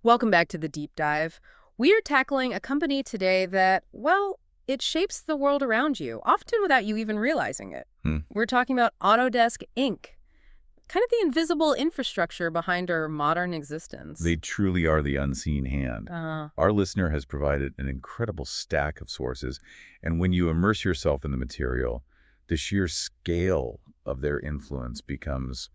Welcome back to the deep dive. We are tackling a company today that, well, it shapes the world around you, often without you even realizing it. We're talking about Autodesk Inc., kind of the invisible infrastructure behind our modern existence. They truly are the unseen hand. Our listener has provided an incredible stack of sources, and when you immerse yourself in the material, the sheer scale of their influence becomes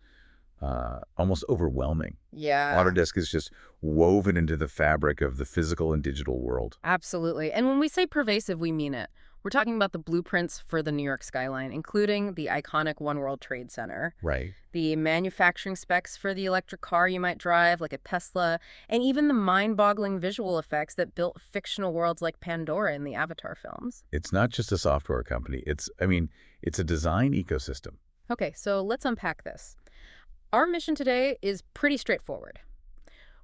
almost overwhelming. Yeah. Autodesk is just woven into the fabric of the physical and digital world. Absolutely. And when we say pervasive, we mean it. We're talking about the blueprints for the New York skyline, including the iconic One World Trade Center, Right. the manufacturing specs for the electric car you might drive, like a Tesla, and even the mind-boggling visual effects that built fictional worlds like Pandora in the Avatar films. It's not just a software company. It's a design ecosystem. Okay, so let's unpack this. Our mission today is pretty straightforward.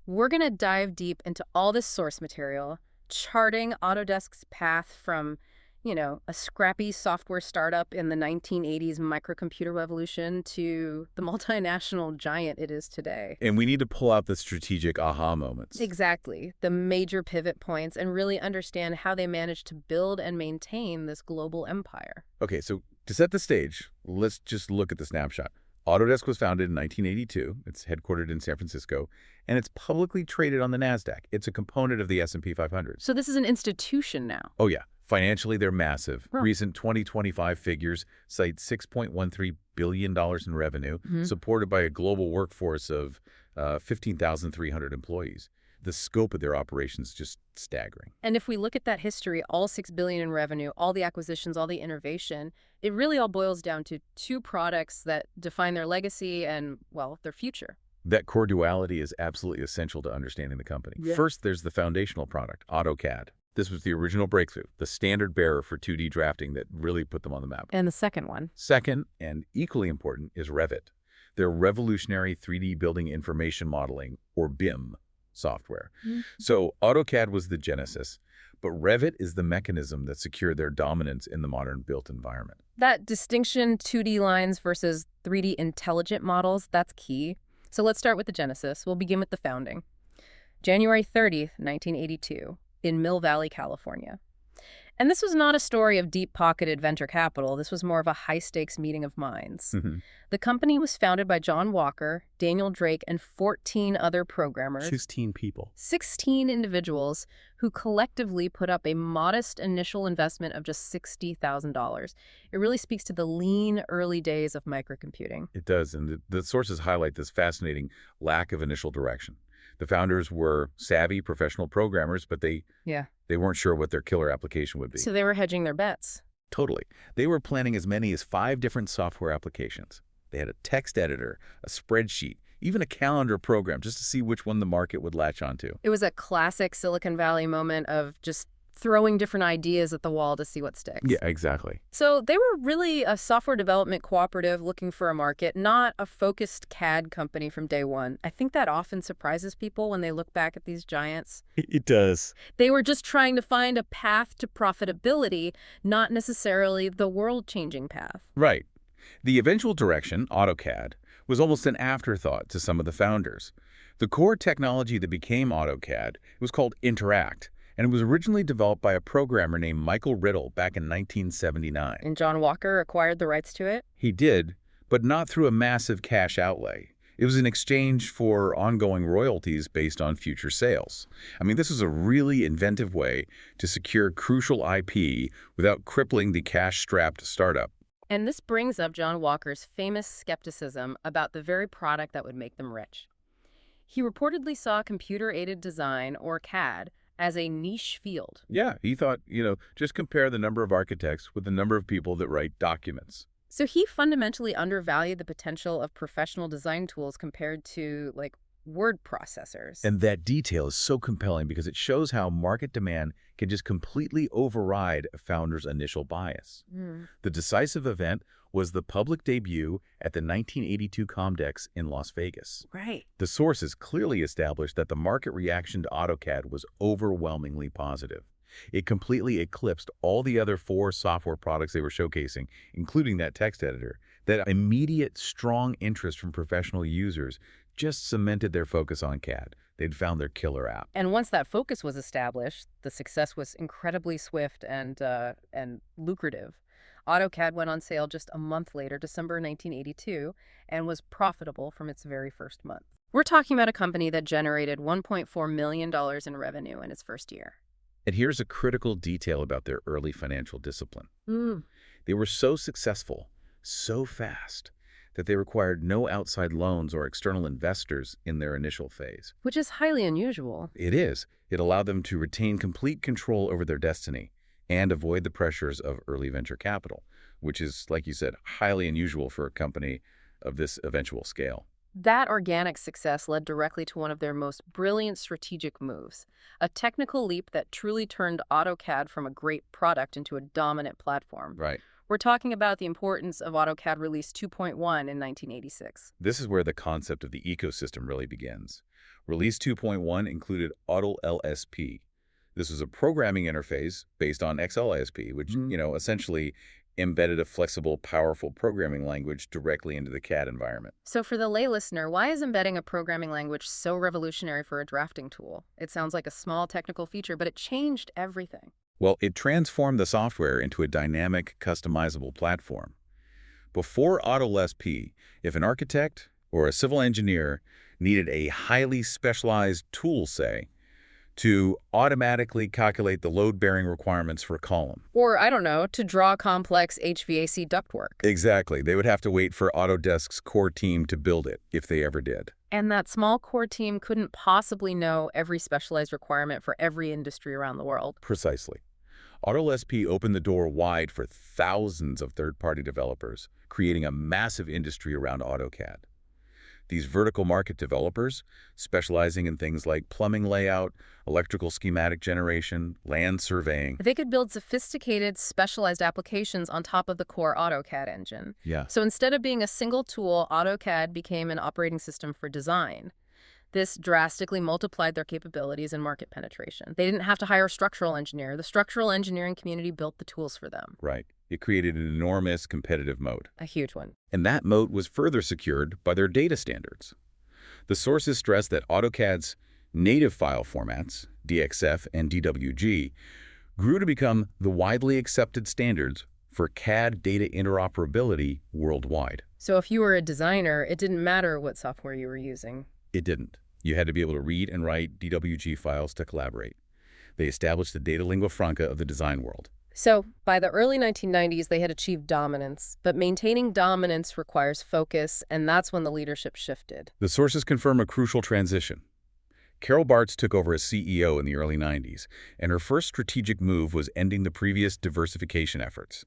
We're going to dive deep into all this source material, charting Autodesk's path from, a scrappy software startup in the 1980s microcomputer revolution to the multinational giant it is today. And we need to pull out the strategic aha moments. Exactly. The major pivot points, and really understand how they managed to build and maintain this global empire. Okay, so to set the stage, let's just look at the snapshot. Autodesk was founded in 1982. It's headquartered in San Francisco, and it's publicly traded on the NASDAQ. It's a component of the S&P 500. So this is an institution now. Oh, yeah. Financially, they're massive. Huh. Recent 2025 figures cite $6.13 billion in revenue, supported by a global workforce of 15,300 employees. The scope of their operations is just staggering. And if we look at that history, all $6 billion in revenue, all the acquisitions, all the innovation, it really all boils down to two products that define their legacy and, well, their future. That core duality is absolutely essential to understanding the company. Yeah. First, there's the foundational product, AutoCAD. This was the original breakthrough, the standard bearer for 2D drafting that really put them on the map. And the second one? Second, and equally important, is Revit. Their revolutionary 3D building information modeling, or BIM, software. So AutoCAD was the genesis, but Revit is the mechanism that secured their dominance in the modern built environment. That distinction, 2D lines versus 3D intelligent models, that's key. So let's start with the genesis. We'll begin with the founding. January 30th, 1982, in Mill Valley, California. And this was not a story of deep-pocketed venture capital. This was more of a high-stakes meeting of minds. The company was founded by John Walker, Daniel Drake, and 14 other programmers. 16 people. 16 individuals who collectively put up a modest initial investment of just $60,000. It really speaks to the lean early days of microcomputing. It does, and the sources highlight this fascinating lack of initial direction. The founders were savvy professional programmers, but they weren't sure what their killer application would be. So they were hedging their bets. Totally. They were planning as many as 5 different software applications. They had a text editor, a spreadsheet, even a calendar program just to see which one the market would latch onto. It was a classic Silicon Valley moment of just throwing different ideas at the wall to see what sticks. Yeah, exactly. So they were really a software development cooperative looking for a market, not a focused CAD company from day one. I think that often surprises people when they look back at these giants. It does. They were just trying to find a path to profitability, not necessarily the world-changing path. Right. The eventual direction, AutoCAD, was almost an afterthought to some of the founders. The core technology that became AutoCAD was called Interact, and it was originally developed by a programmer named Michael Riddle back in 1979. And John Walker acquired the rights to it? He did, but not through a massive cash outlay. It was in exchange for ongoing royalties based on future sales. I mean, this was a really inventive way to secure crucial IP without crippling the cash-strapped startup. And this brings up John Walker's famous skepticism about the very product that would make them rich. He reportedly saw computer-aided design, or CAD, as a niche field. Yeah, he thought, just compare the number of architects with the number of people that write documents. So he fundamentally undervalued the potential of professional design tools compared to, word processors. And that detail is so compelling because it shows how market demand can just completely override a founder's initial bias. The decisive event was the public debut at the 1982 Comdex in Las Vegas. Right. The sources clearly established that the market reaction to AutoCAD was overwhelmingly positive. It completely eclipsed all the other 4 software products they were showcasing, including that text editor. That immediate, strong interest from professional users just cemented their focus on CAD. They'd found their killer app. And once that focus was established, the success was incredibly swift and lucrative. AutoCAD went on sale just a month later, December 1982, and was profitable from its very first month. We're talking about a company that generated $1.4 million in revenue in its first year. And here's a critical detail about their early financial discipline. Mm. They were so successful, so fast, that they required no outside loans or external investors in their initial phase. Which is highly unusual. It is. It allowed them to retain complete control over their destiny and avoid the pressures of early venture capital, which is, like you said, highly unusual for a company of this eventual scale. That organic success led directly to one of their most brilliant strategic moves, a technical leap that truly turned AutoCAD from a great product into a dominant platform. Right. We're talking about the importance of AutoCAD Release 2.1 in 1986. This is where the concept of the ecosystem really begins. Release 2.1 included AutoLSP. This was a programming interface based on XLSP, which, essentially embedded a flexible, powerful programming language directly into the CAD environment. So for the lay listener, why is embedding a programming language so revolutionary for a drafting tool? It sounds like a small technical feature, but it changed everything. Well, it transformed the software into a dynamic, customizable platform. Before AutoLSP, if an architect or a civil engineer needed a highly specialized tool, say, to automatically calculate the load-bearing requirements for a column. Or, I don't know, to draw complex HVAC ductwork. Exactly. They would have to wait for Autodesk's core team to build it, if they ever did. And that small core team couldn't possibly know every specialized requirement for every industry around the world. Precisely. AutoLSP opened the door wide for thousands of third-party developers, creating a massive industry around AutoCAD. These vertical market developers, specializing in things like plumbing layout, electrical schematic generation, land surveying. They could build sophisticated, specialized applications on top of the core AutoCAD engine. Yeah. So instead of being a single tool, AutoCAD became an operating system for design. This drastically multiplied their capabilities and market penetration. They didn't have to hire a structural engineer. The structural engineering community built the tools for them. Right. It created an enormous competitive moat. A huge one. And that moat was further secured by their data standards. The sources stress that AutoCAD's native file formats, DXF and DWG, grew to become the widely accepted standards for CAD data interoperability worldwide. So if you were a designer, it didn't matter what software you were using. It didn't. You had to be able to read and write DWG files to collaborate. They established the data lingua franca of the design world. So, by the early 1990s, they had achieved dominance, but maintaining dominance requires focus, and that's when the leadership shifted. The sources confirm a crucial transition. Carol Bartz took over as CEO in the early 90s, and her first strategic move was ending the previous diversification efforts.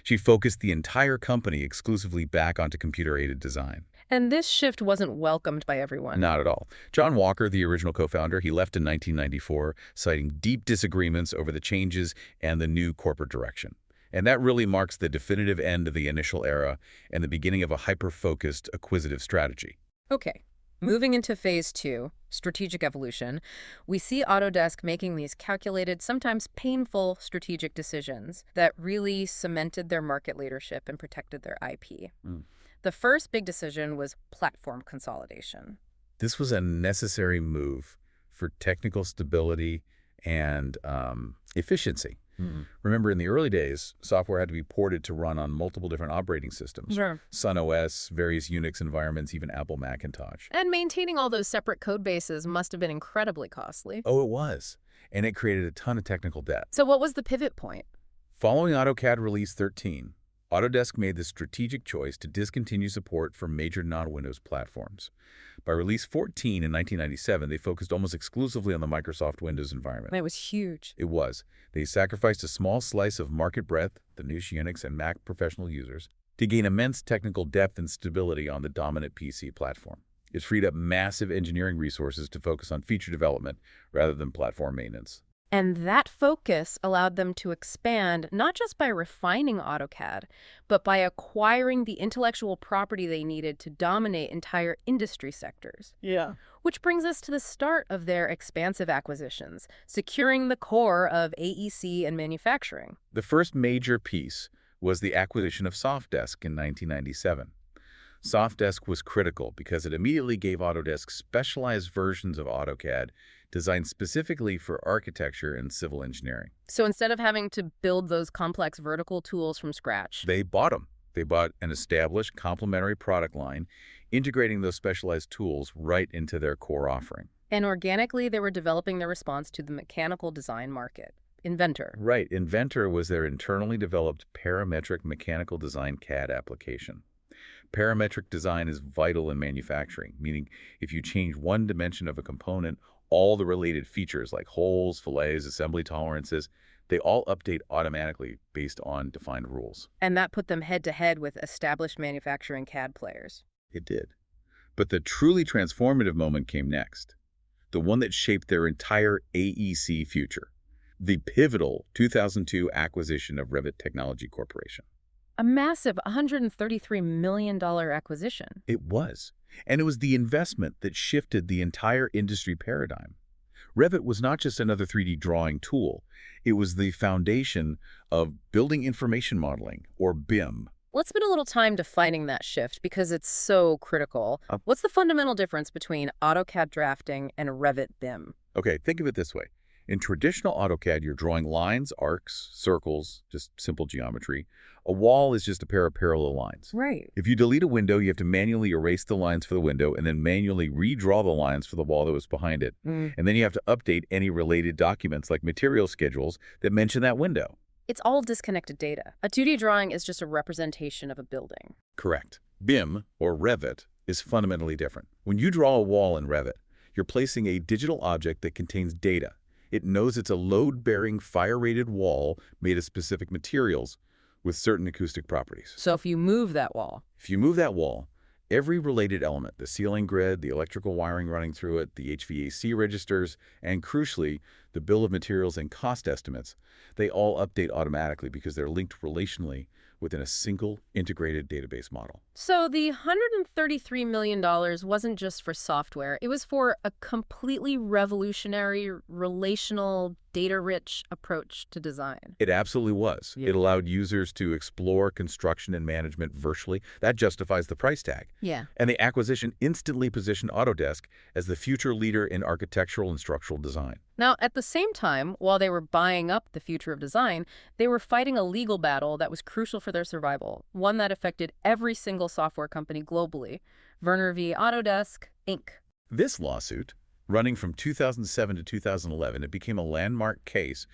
She focused the entire company exclusively back onto computer-aided design. And this shift wasn't welcomed by everyone. Not at all. John Walker, the original co-founder, he left in 1994, citing deep disagreements over the changes and the new corporate direction. And that really marks the definitive end of the initial era and the beginning of a hyper-focused, acquisitive strategy. Okay. Moving into phase 2, strategic evolution, we see Autodesk making these calculated, sometimes painful strategic decisions that really cemented their market leadership and protected their IP. The first big decision was platform consolidation. This was a necessary move for technical stability and efficiency. Remember, in the early days, software had to be ported to run on multiple different operating systems. Sure. Sun OS, various Unix environments, even Apple Macintosh. And maintaining all those separate code bases must have been incredibly costly. Oh, it was. And it created a ton of technical debt. So what was the pivot point? Following AutoCAD Release 13, Autodesk made the strategic choice to discontinue support for major non-Windows platforms. By Release 14 in 1997, they focused almost exclusively on the Microsoft Windows environment. It was huge. It was. They sacrificed a small slice of market breadth, the niche Unix and Mac professional users, to gain immense technical depth and stability on the dominant PC platform. It freed up massive engineering resources to focus on feature development rather than platform maintenance. And that focus allowed them to expand not just by refining AutoCAD, but by acquiring the intellectual property they needed to dominate entire industry sectors. Yeah. Which brings us to the start of their expansive acquisitions, securing the core of AEC and manufacturing. The first major piece was the acquisition of Sofdesk in 1997. Sofdesk was critical because it immediately gave Autodesk specialized versions of AutoCAD designed specifically for architecture and civil engineering. So instead of having to build those complex vertical tools from scratch. They bought them. They bought an established complementary product line, integrating those specialized tools right into their core offering. And organically, they were developing their response to the mechanical design market. Inventor. Right. Inventor was their internally developed parametric mechanical design CAD application. Parametric design is vital in manufacturing, meaning if you change one dimension of a component, all the related features like holes, fillets, assembly tolerances, they all update automatically based on defined rules. And that put them head-to-head with established manufacturing CAD players. It did. But the truly transformative moment came next, the one that shaped their entire AEC future, the pivotal 2002 acquisition of Revit Technology Corporation. A massive $133 million acquisition. It was. And it was the investment that shifted the entire industry paradigm. Revit was not just another 3D drawing tool. It was the foundation of building information modeling, or BIM. Let's spend a little time defining that shift because it's so critical. What's the fundamental difference between AutoCAD drafting and Revit BIM? Okay, think of it this way. In traditional AutoCAD, you're drawing lines, arcs, circles, just simple geometry. A wall is just a pair of parallel lines. Right. If you delete a window, you have to manually erase the lines for the window and then manually redraw the lines for the wall that was behind it. And then you have to update any related documents like material schedules that mention that window. It's all disconnected data. A 2D drawing is just a representation of a building. Correct. BIM, or Revit, is fundamentally different. When you draw a wall in Revit, you're placing a digital object that contains data. It knows it's a load-bearing, fire-rated wall made of specific materials with certain acoustic properties. So if you move that wall, every related element, the ceiling grid, the electrical wiring running through it, the HVAC registers, and crucially, the bill of materials and cost estimates, they all update automatically because they're linked relationally within a single integrated database model. So the $133 million wasn't just for software. It was for a completely revolutionary, relational, data-rich approach to design. It absolutely was. Yeah. It allowed users to explore construction and management virtually. That justifies the price tag. Yeah. And the acquisition instantly positioned Autodesk as the future leader in architectural and structural design. Now, at the same time, while they were buying up the future of design, they were fighting a legal battle that was crucial for their survival, one that affected every single software company globally, Werner v. Autodesk, Inc. This lawsuit, running from 2007 to 2011, it became a landmark case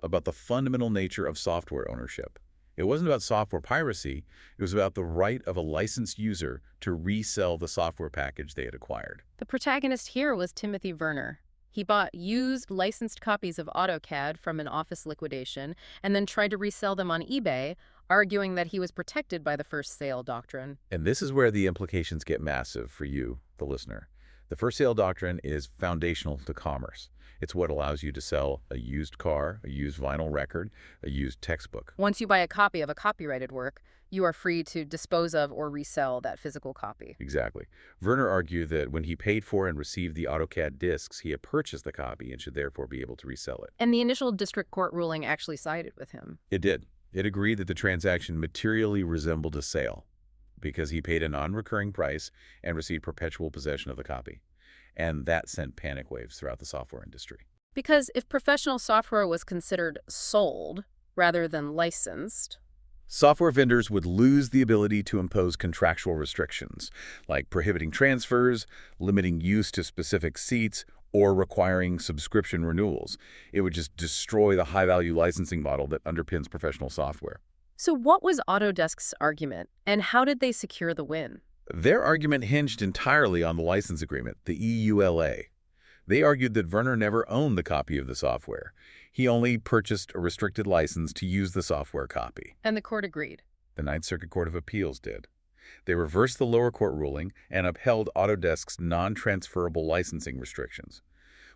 about the fundamental nature of software ownership. It wasn't about software piracy. It was about the right of a licensed user to resell the software package they had acquired. The protagonist here was Timothy Werner. He bought used licensed copies of AutoCAD from an office liquidation and then tried to resell them on eBay, arguing that he was protected by the first sale doctrine. And this is where the implications get massive for you, the listener. The first sale doctrine is foundational to commerce. It's what allows you to sell a used car, a used vinyl record, a used textbook. Once you buy a copy of a copyrighted work, you are free to dispose of or resell that physical copy. Exactly. Werner argued that when he paid for and received the AutoCAD discs, he had purchased the copy and should therefore be able to resell it. And the initial district court ruling actually sided with him. It did. It agreed that the transaction materially resembled a sale because he paid a non-recurring price and received perpetual possession of the copy. And that sent panic waves throughout the software industry. Because if professional software was considered sold rather than licensed, software vendors would lose the ability to impose contractual restrictions, like prohibiting transfers, limiting use to specific seats, or requiring subscription renewals. It would just destroy the high-value licensing model that underpins professional software. So what was Autodesk's argument, and how did they secure the win? Their argument hinged entirely on the license agreement, the EULA. They argued that Werner never owned the copy of the software. He only purchased a restricted license to use the software copy. And the court agreed. The Ninth Circuit Court of Appeals did. They reversed the lower court ruling and upheld Autodesk's non-transferable licensing restrictions.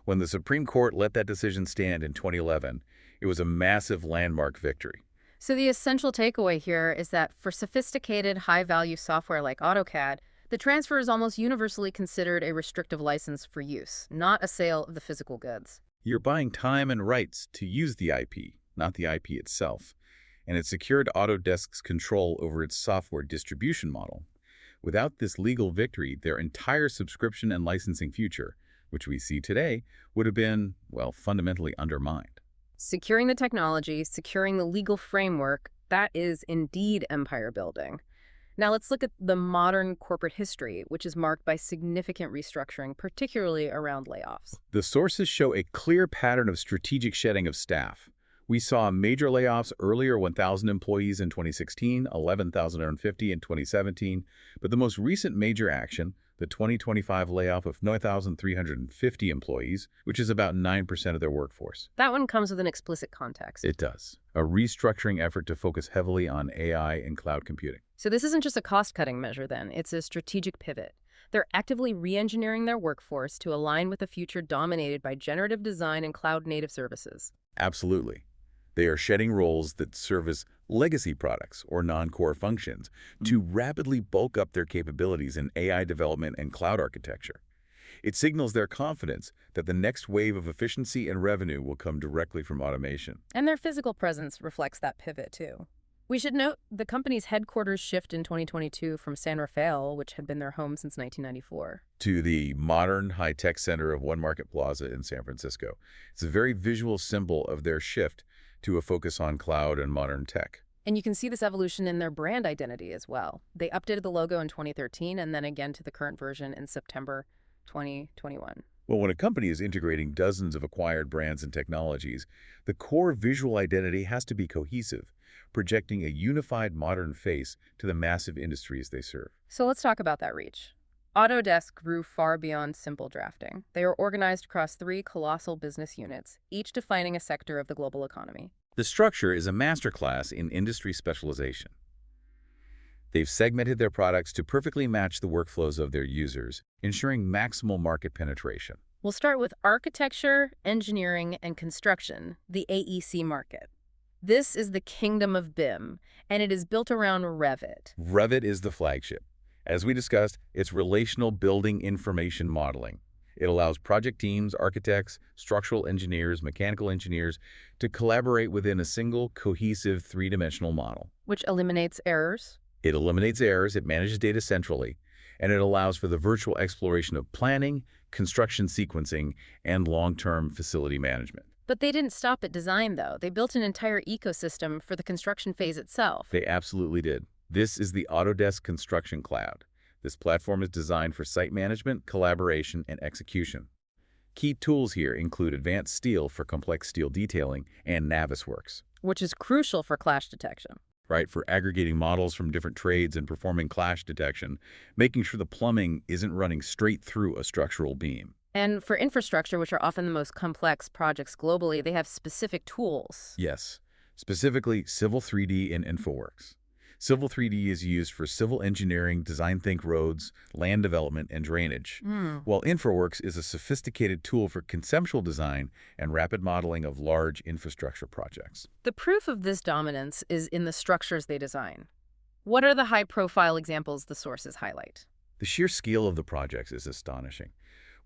When the Supreme Court let that decision stand in 2011, it was a massive landmark victory. So the essential takeaway here is that for sophisticated, high-value software like AutoCAD, the transfer is almost universally considered a restrictive license for use, not a sale of the physical goods. You're buying time and rights to use the IP, not the IP itself, and it secured Autodesk's control over its software distribution model. Without this legal victory, their entire subscription and licensing future, which we see today, would have been, well, fundamentally undermined. Securing the technology, securing the legal framework, that is indeed empire building. Now let's look at the modern corporate history, which is marked by significant restructuring, particularly around layoffs. The sources show a clear pattern of strategic shedding of staff. We saw major layoffs earlier, 1,000 employees in 2016, 11,050 in 2017, but the most recent major action, the 2025 layoff of 9,350 employees, which is about 9% of their workforce. That one comes with an explicit context. It does. A restructuring effort to focus heavily on AI and cloud computing. So this isn't just a cost-cutting measure then, it's a strategic pivot. They're actively re-engineering their workforce to align with a future dominated by generative design and cloud-native services. Absolutely. They are shedding roles that serve as legacy products or non-core functions to rapidly bulk up their capabilities in AI development and cloud architecture. It signals their confidence that the next wave of efficiency and revenue will come directly from automation. And their physical presence reflects that pivot too. We should note the company's headquarters shift in 2022 from San Rafael, which had been their home since 1994. To the modern high-tech center of One Market Plaza in San Francisco. It's a very visual symbol of their shift to a focus on cloud and modern tech. And you can see this evolution in their brand identity as well. They updated the logo in 2013 and then again to the current version in September 2021. Well, when a company is integrating dozens of acquired brands and technologies, the core visual identity has to be cohesive, projecting a unified modern face to the massive industries they serve. So let's talk about that reach. Autodesk grew far beyond simple drafting. They are organized across 3 colossal business units, each defining a sector of the global economy. The structure is a masterclass in industry specialization. They've segmented their products to perfectly match the workflows of their users, ensuring maximal market penetration. We'll start with architecture, engineering, and construction, the AEC market. This is the kingdom of BIM, and it is built around Revit. Revit is the flagship. As we discussed, it's relational building information modeling. It allows project teams, architects, structural engineers, mechanical engineers to collaborate within a single, cohesive, three-dimensional model. Which eliminates errors. It eliminates errors, it manages data centrally, and it allows for the virtual exploration of planning, construction sequencing, and long-term facility management. But they didn't stop at design, though. They built an entire ecosystem for the construction phase itself. They absolutely did. This is the Autodesk Construction Cloud. This platform is designed for site management, collaboration, and execution. Key tools here include advanced steel for complex steel detailing and Navisworks, which is crucial for clash detection. Right, for aggregating models from different trades and performing clash detection, making sure the plumbing isn't running straight through a structural beam. And for infrastructure, which are often the most complex projects globally, they have specific tools. Yes, specifically Civil 3D and InfoWorks. Civil 3D is used for civil engineering, design-think roads, land development, and drainage, while InfoWorks is a sophisticated tool for conceptual design and rapid modeling of large infrastructure projects. The proof of this dominance is in the structures they design. What are the high-profile examples the sources highlight? The sheer scale of the projects is astonishing.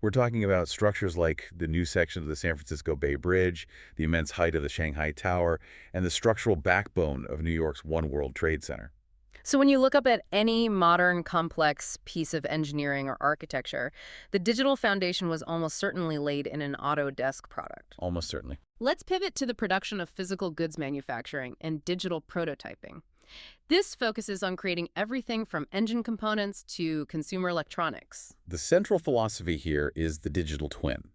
We're talking about structures like the new section of the San Francisco Bay Bridge, the immense height of the Shanghai Tower, and the structural backbone of New York's One World Trade Center. So when you look up at any modern, complex piece of engineering or architecture, the digital foundation was almost certainly laid in an Autodesk product. Almost certainly. Let's pivot to the production of physical goods manufacturing and digital prototyping. This focuses on creating everything from engine components to consumer electronics. The central philosophy here is the digital twin.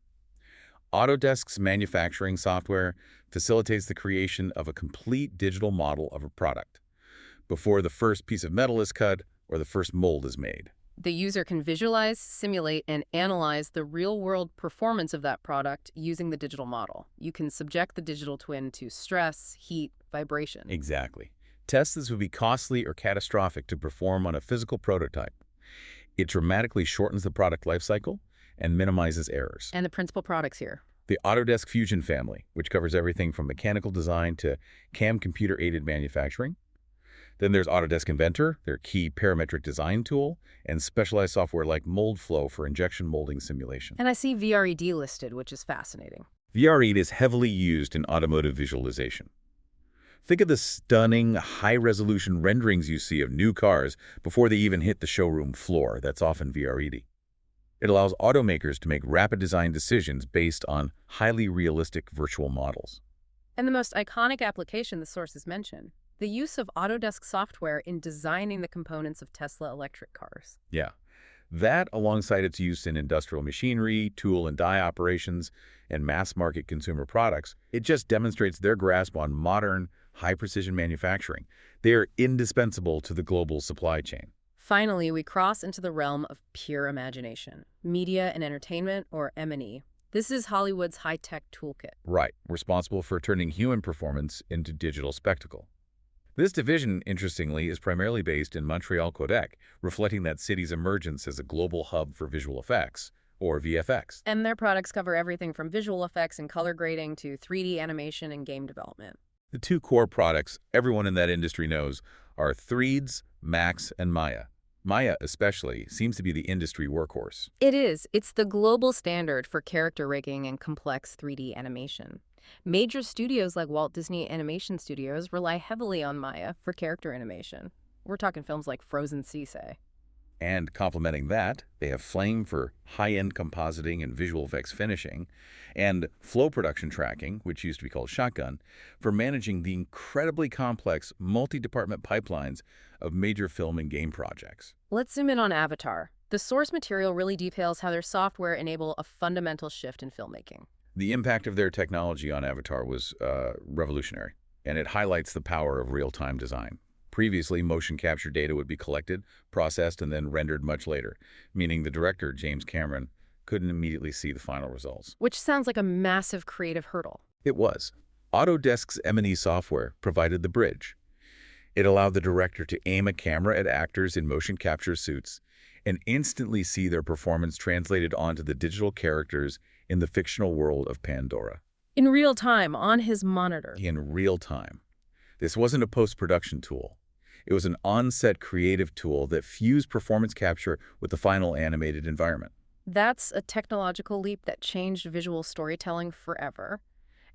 Autodesk's manufacturing software facilitates the creation of a complete digital model of a product before the first piece of metal is cut or the first mold is made. The user can visualize, simulate, and analyze the real-world performance of that product using the digital model. You can subject the digital twin to stress, heat, vibration. Exactly. Tests that would be costly or catastrophic to perform on a physical prototype. It dramatically shortens the product lifecycle and minimizes errors. And the principal products here? The Autodesk Fusion family, which covers everything from mechanical design to CAM computer-aided manufacturing. Then there's Autodesk Inventor, their key parametric design tool, and specialized software like MoldFlow for injection molding simulation. And I see VRED listed, which is fascinating. VRED is heavily used in automotive visualization. Think of the stunning, high-resolution renderings you see of new cars before they even hit the showroom floor. That's often VRED. It allows automakers to make rapid design decisions based on highly realistic virtual models. And the most iconic application the sources mention, the use of Autodesk software in designing the components of Tesla electric cars. Yeah. That, alongside its use in industrial machinery, tool and die operations, and mass-market consumer products, it just demonstrates their grasp on modern, high-precision manufacturing. They are indispensable to the global supply chain. Finally, we cross into the realm of pure imagination, media and entertainment, or M&E. This is Hollywood's high-tech toolkit. Right, responsible for turning human performance into digital spectacle. This division, interestingly, is primarily based in Montreal, Quebec, reflecting that city's emergence as a global hub for visual effects, or VFX. And their products cover everything from visual effects and color grading to 3D animation and game development. The two core products everyone in that industry knows are 3ds, Max, and Maya. Maya, especially, seems to be the industry workhorse. It is. It's the global standard for character rigging and complex 3D animation. Major studios like Walt Disney Animation Studios rely heavily on Maya for character animation. We're talking films like Frozen Sea, say. And complementing that, they have Flame for high-end compositing and visual effects finishing, and Flow production tracking, which used to be called Shotgun, for managing the incredibly complex multi-department pipelines of major film and game projects. Let's zoom in on Avatar. The source material really details how their software enabled a fundamental shift in filmmaking. The impact of their technology on Avatar was revolutionary, and it highlights the power of real-time design. Previously, motion capture data would be collected, processed, and then rendered much later, meaning the director, James Cameron, couldn't immediately see the final results. Which sounds like a massive creative hurdle. It was. Autodesk's M&E software provided the bridge. It allowed the director to aim a camera at actors in motion capture suits and instantly see their performance translated onto the digital characters in the fictional world of Pandora. In real time, on his monitor. In real time. This wasn't a post-production tool. It was an on-set creative tool that fused performance capture with the final animated environment. That's a technological leap that changed visual storytelling forever.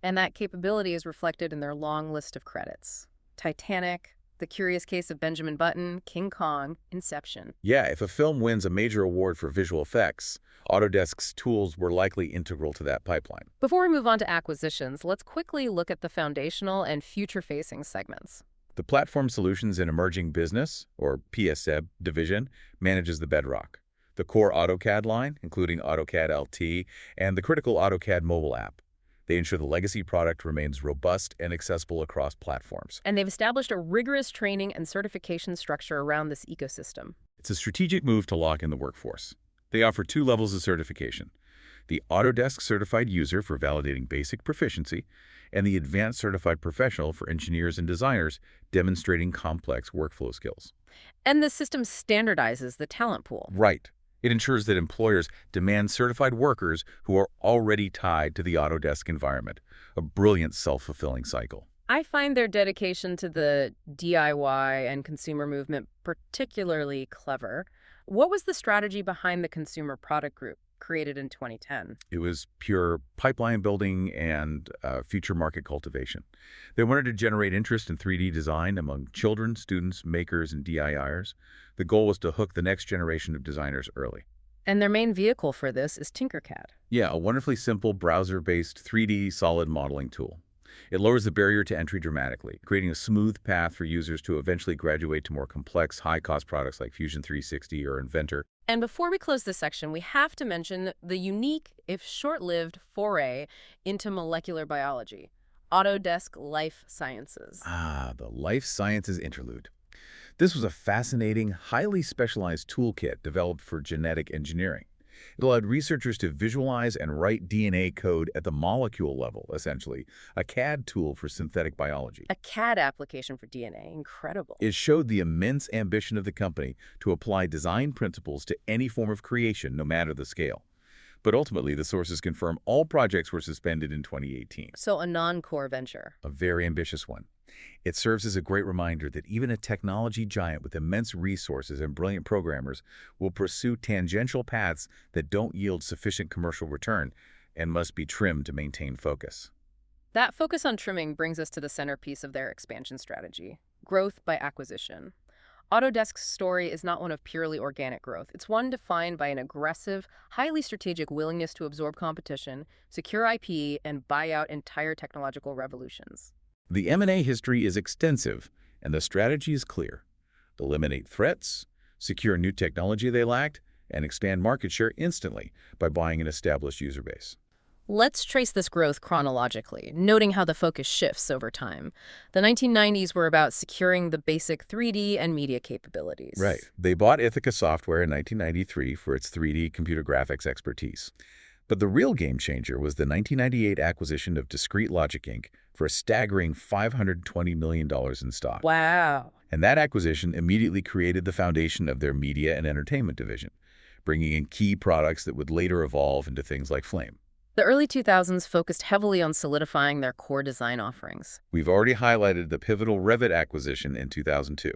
And that capability is reflected in their long list of credits. Titanic, The Curious Case of Benjamin Button, King Kong, Inception. Yeah, if a film wins a major award for visual effects, Autodesk's tools were likely integral to that pipeline. Before we move on to acquisitions, let's quickly look at the foundational and future-facing segments. The Platform Solutions and Emerging Business, or PSEB, division manages the bedrock. The core AutoCAD line, including AutoCAD LT, and the critical AutoCAD mobile app. They ensure the legacy product remains robust and accessible across platforms. And they've established a rigorous training and certification structure around this ecosystem. It's a strategic move to lock in the workforce. They offer 2 levels of certification: the Autodesk Certified User for validating basic proficiency, and the Advanced Certified Professional for engineers and designers demonstrating complex workflow skills. And the system standardizes the talent pool. Right. It ensures that employers demand certified workers who are already tied to the Autodesk environment, a brilliant self-fulfilling cycle. I find their dedication to the DIY and consumer movement particularly clever. What was the strategy behind the consumer product group created in 2010? It was pure pipeline building and future market cultivation. They wanted to generate interest in 3D design among children, students, makers, and DIYers. The goal was to hook the next generation of designers early. And their main vehicle for this is Tinkercad. Yeah, a wonderfully simple browser-based 3D solid modeling tool. It lowers the barrier to entry dramatically, creating a smooth path for users to eventually graduate to more complex, high-cost products like Fusion 360 or Inventor. And before we close this section, we have to mention the unique, if short-lived, foray into molecular biology, Autodesk Life Sciences. Ah, the life sciences interlude. This was a fascinating, highly specialized toolkit developed for genetic engineering. It allowed researchers to visualize and write DNA code at the molecule level, essentially, a CAD tool for synthetic biology. A CAD application for DNA. Incredible. It showed the immense ambition of the company to apply design principles to any form of creation, no matter the scale. But ultimately, the sources confirm all projects were suspended in 2018. So a non-core venture. A very ambitious one. It serves as a great reminder that even a technology giant with immense resources and brilliant programmers will pursue tangential paths that don't yield sufficient commercial return and must be trimmed to maintain focus. That focus on trimming brings us to the centerpiece of their expansion strategy, growth by acquisition. Autodesk's story is not one of purely organic growth. It's one defined by an aggressive, highly strategic willingness to absorb competition, secure IP, and buy out entire technological revolutions. The M&A history is extensive, and the strategy is clear. Eliminate threats, secure new technology they lacked, and expand market share instantly by buying an established user base. Let's trace this growth chronologically, noting how the focus shifts over time. The 1990s were about securing the basic 3D and media capabilities. Right. They bought Ithaca Software in 1993 for its 3D computer graphics expertise. But the real game changer was the 1998 acquisition of Discrete Logic Inc. for a staggering $520 million in stock. Wow. And that acquisition immediately created the foundation of their media and entertainment division, bringing in key products that would later evolve into things like Flame. The early 2000s focused heavily on solidifying their core design offerings. We've already highlighted the pivotal Revit acquisition in 2002.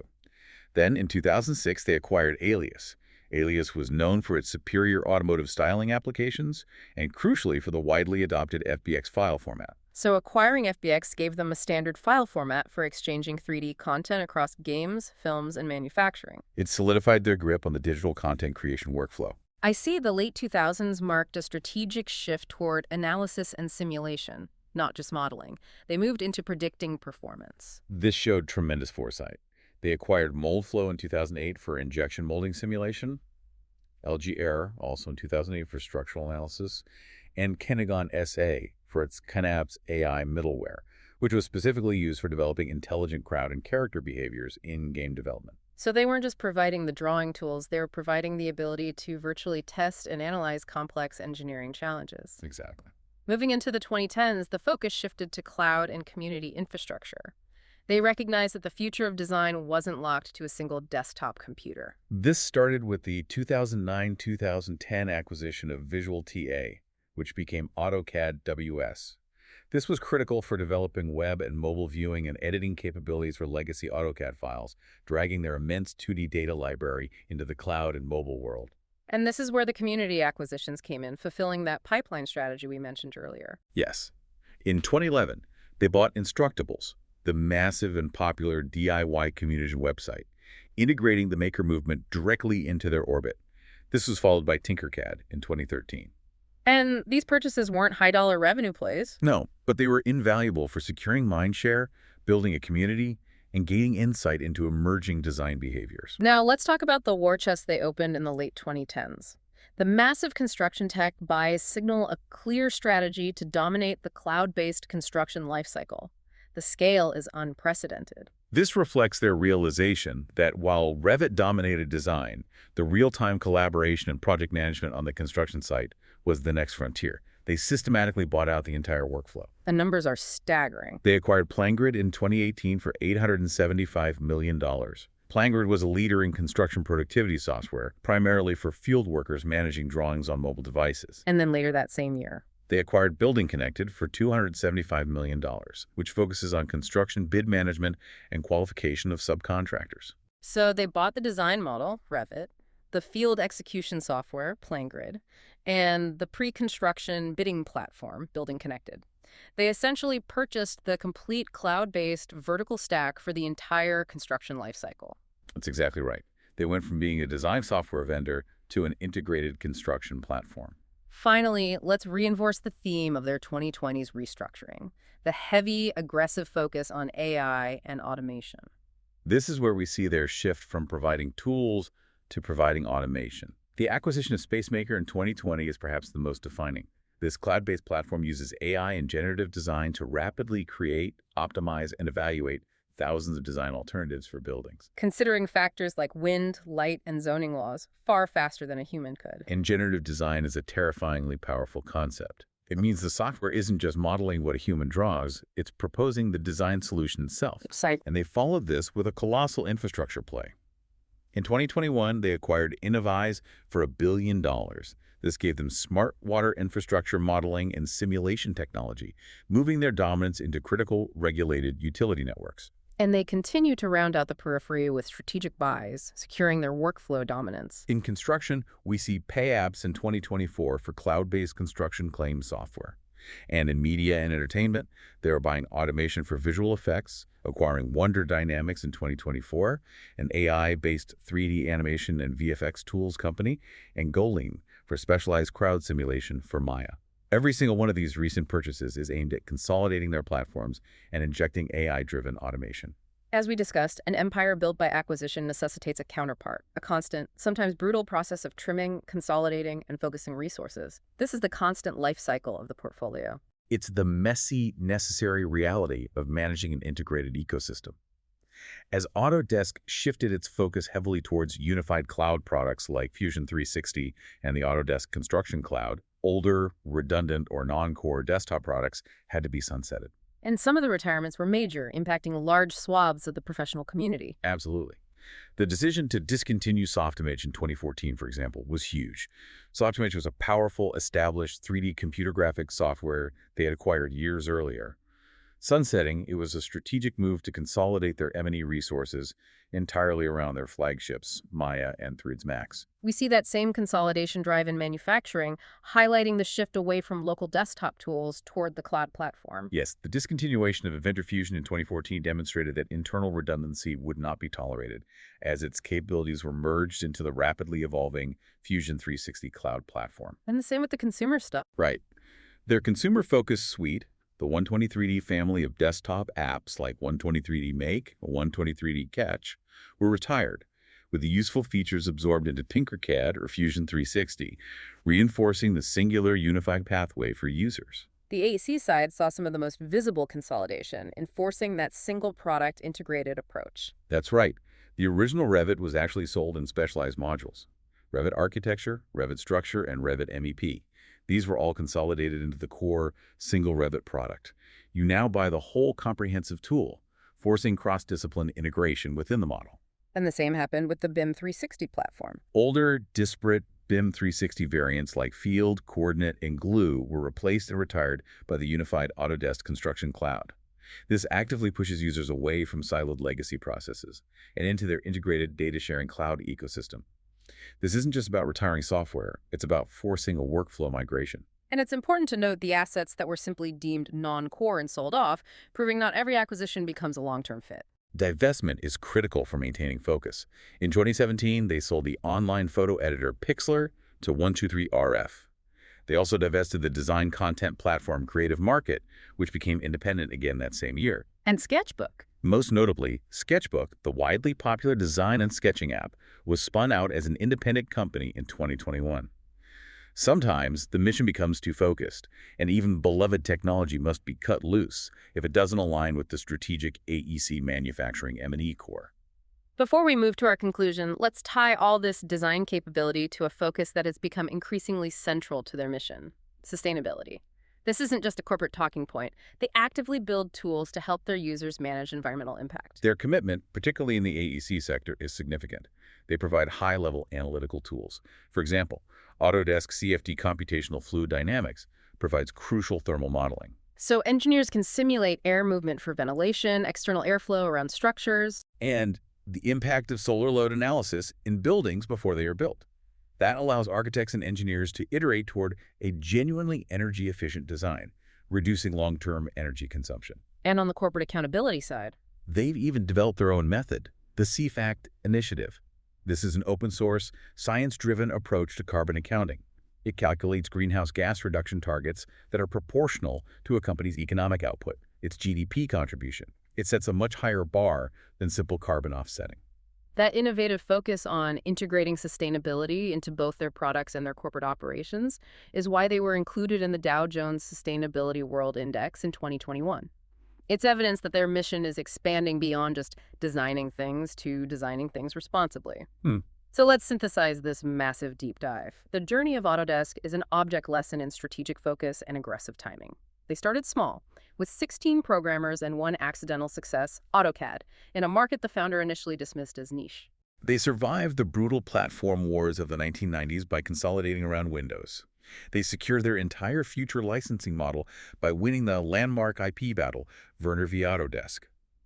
Then, in 2006, they acquired Alias. Alias was known for its superior automotive styling applications and, crucially, for the widely adopted FBX file format. So acquiring FBX gave them a standard file format for exchanging 3D content across games, films, and manufacturing. It solidified their grip on the digital content creation workflow. I see the late 2000s marked a strategic shift toward analysis and simulation, not just modeling. They moved into predicting performance. This showed tremendous foresight. They acquired Moldflow in 2008 for injection molding simulation, LG Air, also in 2008 for structural analysis, and Kinagon SA for its Kinaps AI middleware, which was specifically used for developing intelligent crowd and character behaviors in game development. So they weren't just providing the drawing tools, they were providing the ability to virtually test and analyze complex engineering challenges. Exactly. Moving into the 2010s, the focus shifted to cloud and community infrastructure. They recognized that the future of design wasn't locked to a single desktop computer. This started with the 2009-2010 acquisition of Visual TA, which became AutoCAD WS. This was critical for developing web and mobile viewing and editing capabilities for legacy AutoCAD files, dragging their immense 2D data library into the cloud and mobile world. And this is where the community acquisitions came in, fulfilling that pipeline strategy we mentioned earlier. Yes. In 2011, they bought Instructables, the massive and popular DIY community website, integrating the maker movement directly into their orbit. This was followed by Tinkercad in 2013. And these purchases weren't high-dollar revenue plays. No, but they were invaluable for securing mindshare, building a community, and gaining insight into emerging design behaviors. Now, let's talk about the war chest they opened in the late 2010s. The massive construction tech buys signal a clear strategy to dominate the cloud-based construction lifecycle. The scale is unprecedented. This reflects their realization that while Revit dominated design, the real-time collaboration and project management on the construction site was the next frontier. They systematically bought out the entire workflow. The numbers are staggering. They acquired PlanGrid in 2018 for $875 million. PlanGrid was a leader in construction productivity software, primarily for field workers managing drawings on mobile devices. And then later that same year, they acquired Building Connected for $275 million, which focuses on construction bid management and qualification of subcontractors. So they bought the design model, Revit, the field execution software, PlanGrid, and the pre-construction bidding platform, Building Connected. They essentially purchased the complete cloud-based vertical stack for the entire construction lifecycle. That's exactly right. They went from being a design software vendor to an integrated construction platform. Finally, let's reinforce the theme of their 2020s restructuring, the heavy, aggressive focus on AI and automation. This is where we see their shift from providing tools to providing automation. The acquisition of Spacemaker in 2020 is perhaps the most defining. This cloud-based platform uses AI and generative design to rapidly create, optimize, and evaluate thousands of design alternatives for buildings. Considering factors like wind, light, and zoning laws far faster than a human could. And generative design is a terrifyingly powerful concept. It means the software isn't just modeling what a human draws, it's proposing the design solution itself. And they followed this with a colossal infrastructure play. In 2021, they acquired Innovyze for $1 billion. This gave them smart water infrastructure modeling and simulation technology, moving their dominance into critical regulated utility networks. And they continue to round out the periphery with strategic buys, securing their workflow dominance. In construction, we see PayApps in 2024 for cloud-based construction claims software. And in media and entertainment, they were buying automation for visual effects, acquiring Wonder Dynamics in 2024, an AI-based 3D animation and VFX tools company, and Golean for specialized crowd simulation for Maya. Every single one of these recent purchases is aimed at consolidating their platforms and injecting AI-driven automation. As we discussed, an empire built by acquisition necessitates a counterpart, a constant, sometimes brutal process of trimming, consolidating, and focusing resources. This is the constant life cycle of the portfolio. It's the messy, necessary reality of managing an integrated ecosystem. As Autodesk shifted its focus heavily towards unified cloud products like Fusion 360 and the Autodesk Construction Cloud, older, redundant, or non-core desktop products had to be sunsetted. And some of the retirements were major, impacting large swaths of the professional community. Absolutely. The decision to discontinue Softimage in 2014, for example, was huge. Softimage was a powerful, established 3D computer graphics software they had acquired years earlier. Sunsetting, it was a strategic move to consolidate their M&E resources entirely around their flagships, Maya and 3ds Max. We see that same consolidation drive in manufacturing, highlighting the shift away from local desktop tools toward the cloud platform. Yes, the discontinuation of Inventor Fusion in 2014 demonstrated that internal redundancy would not be tolerated, as its capabilities were merged into the rapidly evolving Fusion 360 cloud platform. And the same with the consumer stuff. Right. Their consumer-focused suite, the 123D family of desktop apps like 123D Make or 123D Catch, were retired, with the useful features absorbed into Tinkercad or Fusion 360, reinforcing the singular unified pathway for users. The AEC side saw some of the most visible consolidation, enforcing that single product integrated approach. That's right. The original Revit was actually sold in specialized modules: Revit Architecture, Revit Structure, and Revit MEP. These were all consolidated into the core single Revit product. You now buy the whole comprehensive tool, forcing cross-discipline integration within the model. And the same happened with the BIM 360 platform. Older, disparate BIM 360 variants like Field, Coordinate, and Glue were replaced and retired by the unified Autodesk Construction Cloud. This actively pushes users away from siloed legacy processes and into their integrated data-sharing cloud ecosystem. This isn't just about retiring software, it's about forcing a workflow migration. And it's important to note the assets that were simply deemed non-core and sold off, proving not every acquisition becomes a long-term fit. Divestment is critical for maintaining focus. In 2017, they sold the online photo editor Pixlr to 123RF. They also divested the design content platform Creative Market, which became independent again that same year. And Sketchbook. Most notably, Sketchbook, the widely popular design and sketching app, was spun out as an independent company in 2021. Sometimes, the mission becomes too focused, and even beloved technology must be cut loose if it doesn't align with the strategic AEC manufacturing M&E core. Before we move to our conclusion, let's tie all this design capability to a focus that has become increasingly central to their mission: sustainability. This isn't just a corporate talking point. They actively build tools to help their users manage environmental impact. Their commitment, particularly in the AEC sector, is significant. They provide high-level analytical tools. For example, Autodesk CFD Computational Fluid Dynamics provides crucial thermal modeling. So engineers can simulate air movement for ventilation, external airflow around structures, And the impact of solar load analysis in buildings before they are built. That allows architects and engineers to iterate toward a genuinely energy-efficient design, reducing long-term energy consumption. and on the corporate accountability side. They've even developed their own method, the CFACT initiative. This is an open-source, science-driven approach to carbon accounting. It calculates greenhouse gas reduction targets that are proportional to a company's economic output, its GDP contribution. It sets a much higher bar than simple carbon offsetting. That innovative focus on integrating sustainability into both their products and their corporate operations is why they were included in the Dow Jones Sustainability World Index in 2021. It's evidence that their mission is expanding beyond just designing things to designing things responsibly. So let's synthesize this massive deep dive. The journey of Autodesk is an object lesson in strategic focus and aggressive timing. They started small, with 16 programmers and one accidental success, AutoCAD, in a market the founder initially dismissed as niche. They survived the brutal platform wars of the 1990s by consolidating around Windows. They secured their entire future licensing model by winning the landmark IP battle, Werner v. Autodesk.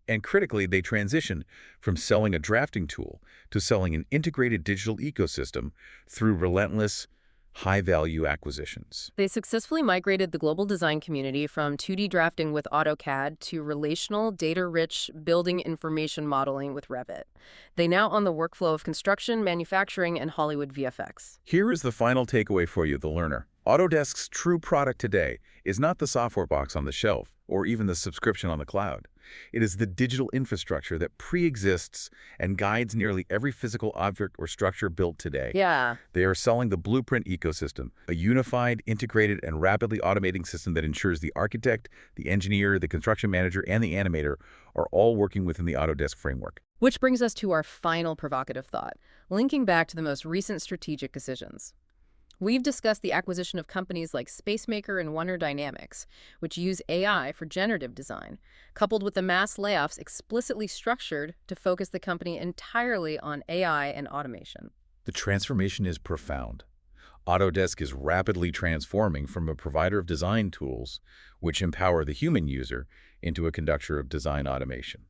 And critically, they transitioned from selling a drafting tool to selling an integrated digital ecosystem through relentless high-value acquisitions. They successfully migrated the global design community from 2D drafting with AutoCAD to relational, data-rich building information modeling with Revit. They now own the workflow of construction, manufacturing, and Hollywood VFX. Here is the final takeaway for you, the learner. Autodesk's true product today is not the software box on the shelf or even the subscription on the cloud. It is the digital infrastructure that pre-exists and guides nearly every physical object or structure built today. Yeah. They are selling the Blueprint ecosystem, a unified, integrated, and rapidly automating system that ensures the architect, the engineer, the construction manager, and the animator are all working within the Autodesk framework. Which brings us to our final provocative thought, linking back to the most recent strategic decisions. We've discussed the acquisition of companies like Spacemaker and Wonder Dynamics, which use AI for generative design, coupled with the mass layoffs explicitly structured to focus the company entirely on AI and automation. The transformation is profound. Autodesk is rapidly transforming from a provider of design tools, which empower the human user, into a conductor of design automation.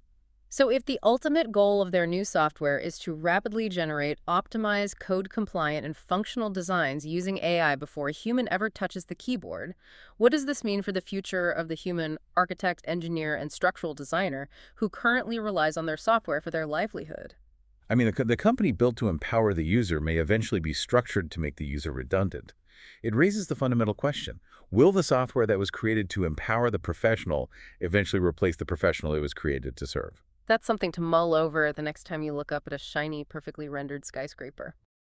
So if the ultimate goal of their new software is to rapidly generate optimized, code-compliant, and functional designs using AI before a human ever touches the keyboard, what does this mean for the future of the human architect, engineer, and structural designer who currently relies on their software for their livelihood? I mean, the company built to empower the user may eventually be structured to make the user redundant. It raises the fundamental question, will the software that was created to empower the professional eventually replace the professional it was created to serve? That's something to mull over the next time you look up at a shiny, perfectly rendered skyscraper.